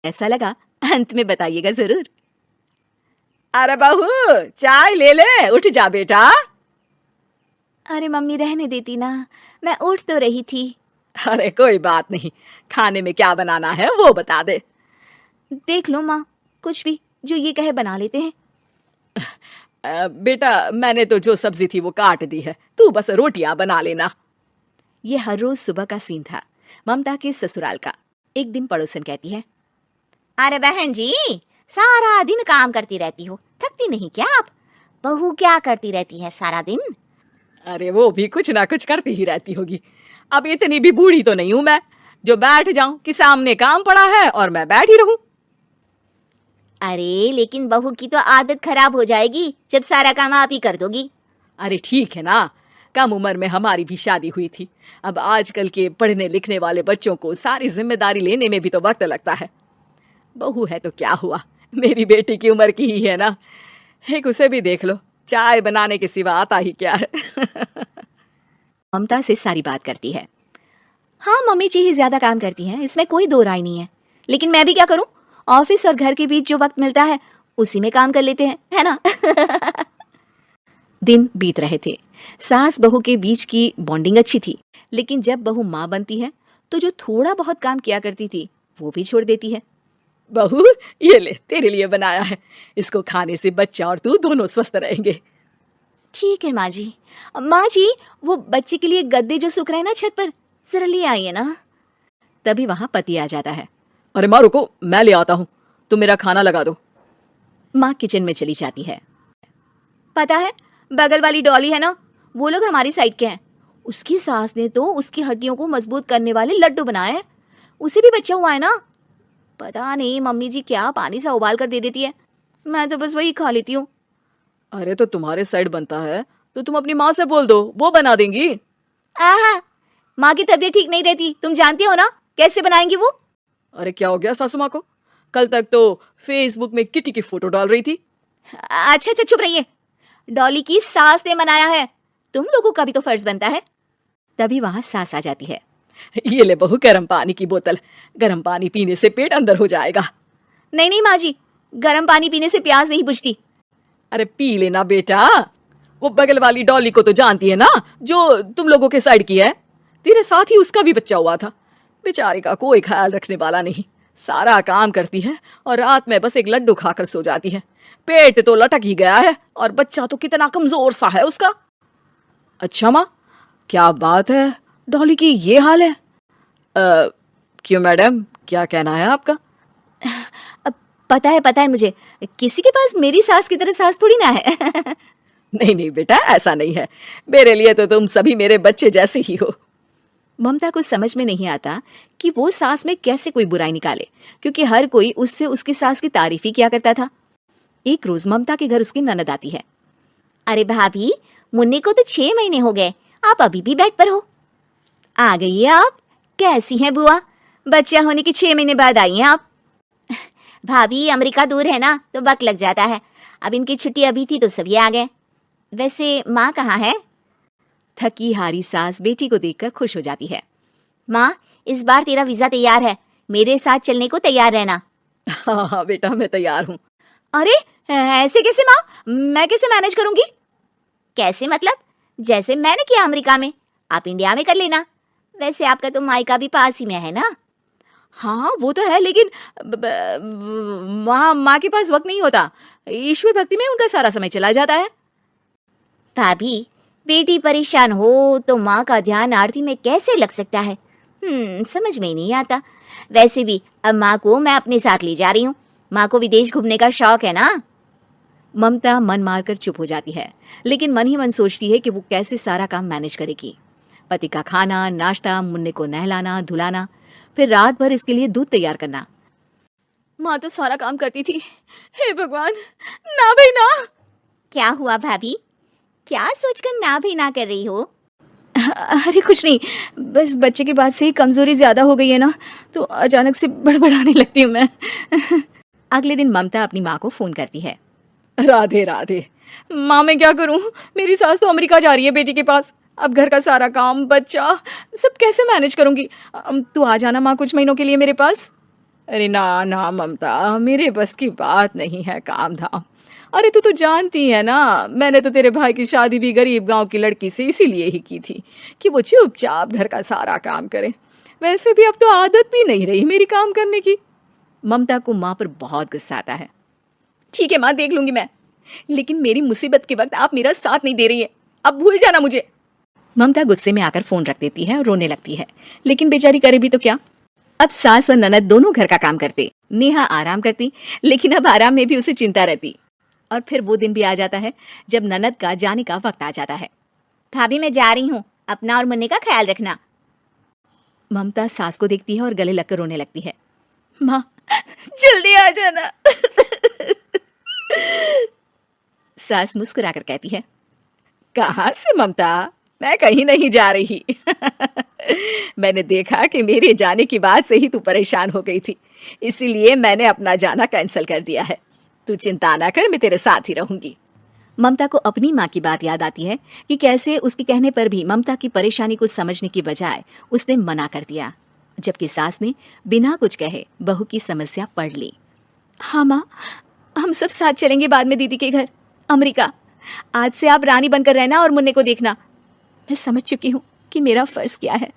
ऐसा लगा अंत में बताइएगा जरूर। अरे बहू चाय ले ले, उठ जा बेटा। अरे मम्मी रहने देती ना, मैं उठ तो रही थी। अरे कोई बात नहीं, खाने में क्या बनाना है वो बता दे। देख लो माँ, कुछ भी जो ये कहे बना लेते हैं। बेटा मैंने तो जो सब्जी थी वो काट दी है, तू बस रोटियां बना लेना। ये हर रोज सुबह का सीन था ममता के ससुराल का। एक दिन पड़ोसन कहती है, अरे बहन जी, सारा दिन काम करती रहती हो, थकती नहीं क्या आप? बहू क्या करती रहती है सारा दिन? अरे वो भी कुछ ना कुछ करती ही रहती होगी। अब इतनी भी बूढ़ी तो नहीं हूं मैं जो बैठ जाऊं कि सामने काम पड़ा है और मैं बैठ ही रहूं। अरे लेकिन बहू की तो आदत खराब हो जाएगी जब सारा काम आप ही कर दोगी। अरे ठीक है ना, कम उम्र में हमारी भी शादी हुई थी। अब आजकल के पढ़ने लिखने वाले बच्चों को सारी जिम्मेदारी लेने में भी तो वक्त लगता है। बहू है तो क्या हुआ, मेरी बेटी की उम्र की ही है ना। एक उसे भी देख लो, चाय बनाने के सिवा आता ही क्या है। ममता से सारी बात करती है। हाँ मम्मी जी ही ज्यादा काम करती हैं, इसमें कोई दो राय नहीं है। लेकिन मैं भी क्या करूं, ऑफिस और घर के बीच जो वक्त मिलता है उसी में काम कर लेते हैं, है ना। दिन बीत रहे थे। सास बहू के बीच की बॉन्डिंग अच्छी थी, लेकिन जब बहू माँ बनती है तो जो थोड़ा बहुत काम किया करती थी वो भी छोड़ देती है। बहू ये ले, तेरे लिए बनाया है, इसको खाने से बच्चा और तू दोनों स्वस्थ रहेंगे। ठीक है माँ जी। माँ जी वो बच्चे के लिए गद्दे जो सूख रहे हैं ना छत पर, जरा ले आइए ना। तभी वहां पति आ जाता है। अरे माँ रुको, मैं ले आता हूँ, तुम मेरा खाना लगा दो। माँ किचन में चली जाती है। पता है बगल वाली डॉली है ना, वो लोग हमारी साइड के हैं। उसकी सास ने तो उसकी हड्डियों को मजबूत करने वाले लड्डू बनाए हैं। उसे भी बच्चा हुआ है ना। पता नहीं मम्मी जी क्या पानी सा उबाल कर दे देती है, मैं तो बस वही खा लेती हूँ। अरे तो तुम्हारे साइड बनता है तो तुम अपनी माँ से बोल दो, वो बना देंगी। आहा, माँ की तबीयत ठीक नहीं रहती, तुम जानती हो ना, कैसे बनाएंगी वो। अरे क्या हो गया सासू माँ को, कल तक तो फेसबुक में किटी की फोटो डाल रही थी। अच्छा अच्छा चुप रहिए, डॉली की सास ने बनाया है, तुम लोगों का भी तो फर्ज बनता है। तभी वहां सास आ जाती है। ये ले बहू गर्म पानी की बोतल, गर्म पानी पीने से पेट अंदर हो जाएगा। नहीं नहीं माँ जी, गर्म पानी पीने से प्यास नहीं बुझती। अरे पी लेना बेटा, वो बगल वाली डॉली को तो जानती है ना, जो तुम लोगों के साइड की है। तेरे साथ ही उसका भी बच्चा हुआ था, बेचारी का कोई ख्याल रखने वाला नहीं। सारा काम करती है और रात में बस एक लड्डू खाकर सो जाती है। पेट तो लटक ही गया है और बच्चा तो कितना कमजोर सा है उसका। अच्छा माँ, क्या बात है, डॉली की ये हाल है। क्यों मैडम, क्या कहना है आपका। पता है मुझे, किसी के पास मेरी सास की तरह सास थोड़ी ना है। नहीं नहीं बेटा, ऐसा नहीं है, मेरे लिए तो तुम सभी मेरे बच्चे जैसे ही हो। ममता को समझ में नहीं आता कि वो सास में कैसे कोई बुराई निकाले, क्योंकि हर कोई उससे उसकी सास की तारीफ ही किया करता था। एक रोज ममता के घर उसकी ननद आती है। अरे भाभी, मुन्ने को तो 6 महीने हो गए, आप अभी भी बेड पर हो। आ गई है आप, कैसी हैं बुआ, बच्चा होने के 6 महीने बाद आई हैं आप। भाभी अमेरिका दूर है ना तो वक्त लग जाता है, अब इनकी छुट्टी अभी थी तो सभी आ गए। वैसे माँ कहाँ है? थकी हारी सास बेटी को देखकर खुश हो जाती है। माँ इस बार तेरा वीजा तैयार है, मेरे साथ चलने को तैयार रहना। हाँ बेटा मैं तैयार हूँ। अरे ऐसे कैसे माँ, मैं कैसे मैनेज करूंगी? कैसे मतलब, जैसे मैंने किया अमेरिका में, आप इंडिया में कर लेना। वैसे आपका तो मायका भी पास ही में है ना। हाँ वो तो है, लेकिन वहाँ माँ के पास वक्त नहीं होता, ईश्वर भक्ति में उनका सारा समय चला जाता है। भाभी बेटी परेशान हो तो माँ का ध्यान आरती में कैसे लग सकता है? समझ में नहीं आता। वैसे भी अब माँ को मैं अपने साथ ले जा रही हूँ, माँ को विदेश घूमने का शौक है ना। ममता मन मारकर चुप हो जाती है, लेकिन मन ही मन सोचती है कि वो कैसे सारा काम मैनेज करेगी। पति का खाना, नाश्ता, मुन्ने को नहलाना धुलाना, फिर रात भर इसके लिए दूध तैयार करना। माँ तो सारा काम करती थी, हे भगवान, ना भाई ना। क्या हुआ भाभी, क्या सोचकर ना भी ना कर रही हो? अरे कुछ नहीं, बस बच्चे के बाद से कमजोरी ज्यादा हो गई है ना, तो अचानक से बड़बड़ाने लगती हूँ मैं। अगले दिन ममता अपनी माँ को फोन करती है। राधे राधे माँ, मैं क्या करूँ, मेरी सास तो अमेरिका जा रही है बेटी के पास, अब घर का सारा काम, बच्चा सब कैसे मैनेज करूंगी। तू आ जाना माँ कुछ महीनों के लिए मेरे पास। अरे ना ना ममता, मेरे बस की बात नहीं है काम धाम। अरे तू तो जानती है ना, मैंने तो तेरे भाई की शादी भी गरीब गांव की लड़की से इसीलिए ही की थी कि वो चुपचाप घर का सारा काम करे। वैसे भी अब तो आदत भी नहीं रही मेरी काम करने की। ममता को माँ पर बहुत गुस्सा आता है। ठीक है माँ, देख लूंगी मैं, लेकिन मेरी मुसीबत के वक्त आप मेरा साथ नहीं दे रही है, अब भूल जाना मुझे। ममता गुस्से में आकर फोन रख देती है और रोने लगती है, लेकिन बेचारी करे भी तो क्या। अब सास और ननद दोनों घर का काम करते, नेहा आराम करती, लेकिन अब आराम में भी उसे चिंता रहती। और फिर वो दिन भी आ जाता है जब ननद का जाने का वक्त आ जाता है। भाभी मैं जा रही हूँ, अपना और मुन्ने का ख्याल रखना। ममता सास को देखती है और गले लगकर रोने लगती है। माँ जल्दी आ जाना। सास मुस्कुराकर कहती है, कहाँ से ममता, मैं कहीं नहीं जा रही। मैंने देखा कि मेरे जाने की बात से ही तू परेशान हो गई थी, इसीलिए मैंने अपना जाना कैंसिल कर दिया है। तू चिंता ना कर, मैं तेरे साथ ही रहूंगी। ममता को अपनी माँ की बात याद आती है कि कैसे उसके कहने पर भी ममता की परेशानी को समझने की बजाय उसने मना कर दिया, जबकि सास ने बिना कुछ कहे बहू की समस्या पढ़ ली। हाँ माँ, हम सब साथ चलेंगे बाद में दीदी के घर अमेरिका। आज से आप रानी बनकर रहना और मुन्ने को देखना। मैं समझ चुकी हूँ कि मेरा फर्ज क्या है।